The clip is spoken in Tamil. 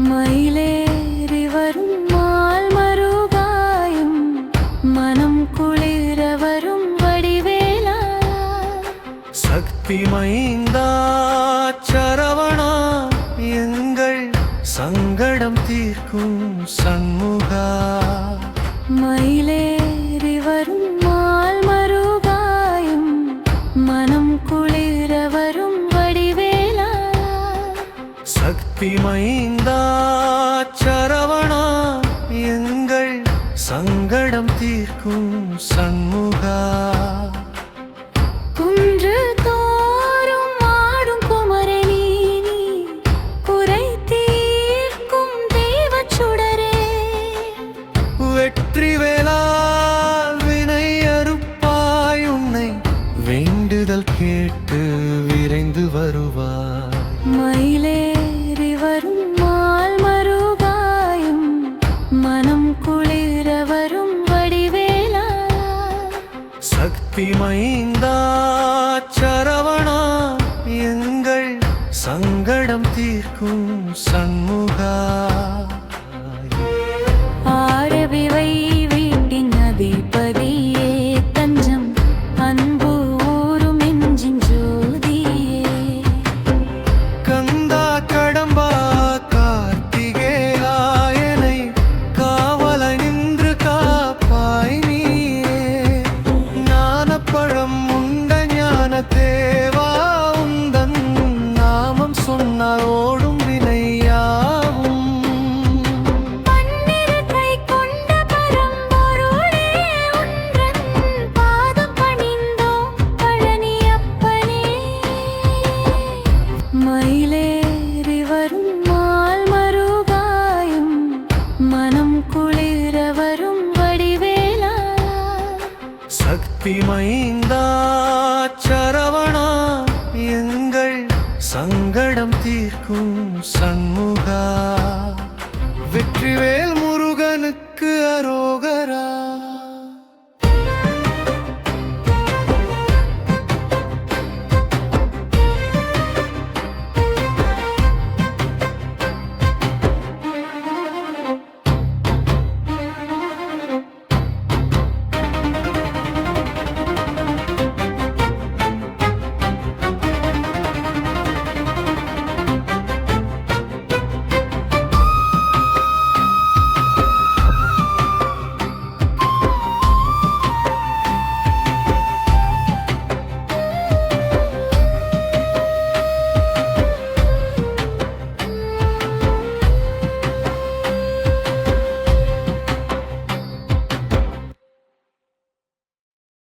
மயிலேறி வரும் மால் மருகாயும் மனம் குளிர வரும் வடிவேலா. சக்தி மைந்தா சரவணா எங்கள் சங்கடம் தீர்க்கும் சண்முகா. மயிலேறி வரும் மால் மருகாயும் மனம் குளிர வரும் வடிவேலா. சக்தி மைந்தா சரவணா எங்கள் சங்கடம் தீர்க்கும் சண்முகா. குன்று தோறும் ஆடும் குமரனே நீ, குறை தீர்க்கும் தெய்வச் சுடரே. வெற்றிவேலால் வினை அறுப்பாய் உன்னை வேண்டுதல் கேட்டு விரைந்து வருவாய். மயிலேறி வரும் மால் மருகாயும் மனம் குளிர வரும் வடிவேலா. சக்தி மைந்தா சரவணா எங்கள் சங்கடம் தீர்க்கும் சண்முகா. ஆரவிவை வீட்டின் அதிபதியே, தஞ்சம் அன்பு ஊரும் நெஞ்சின் ஜோதியே. கந்தா கடம்பா கார்த்திகேயனை காவலை நின்று காப்பாய் நீயே. ஞானப்பழம் உண்ட ஞான தேவா உந்தன் நாமம் சொன்னால் ஓடும் வினையாகும். பன்னிருகை கொண்ட பரம்பொருளே, உன்றன் பாதம் பணிந்தோம் பழனியப்பனே. மயிலேறி வரும் மால் மருகாயும் மனம் குளிர வரும் வடிவேலா. சக்தி மைந்தா சரவணா எங்கள் சங்கடம் தீர்க்கும் சண்முகா. வெற்றிவேல் முருகனுக்கு அரோ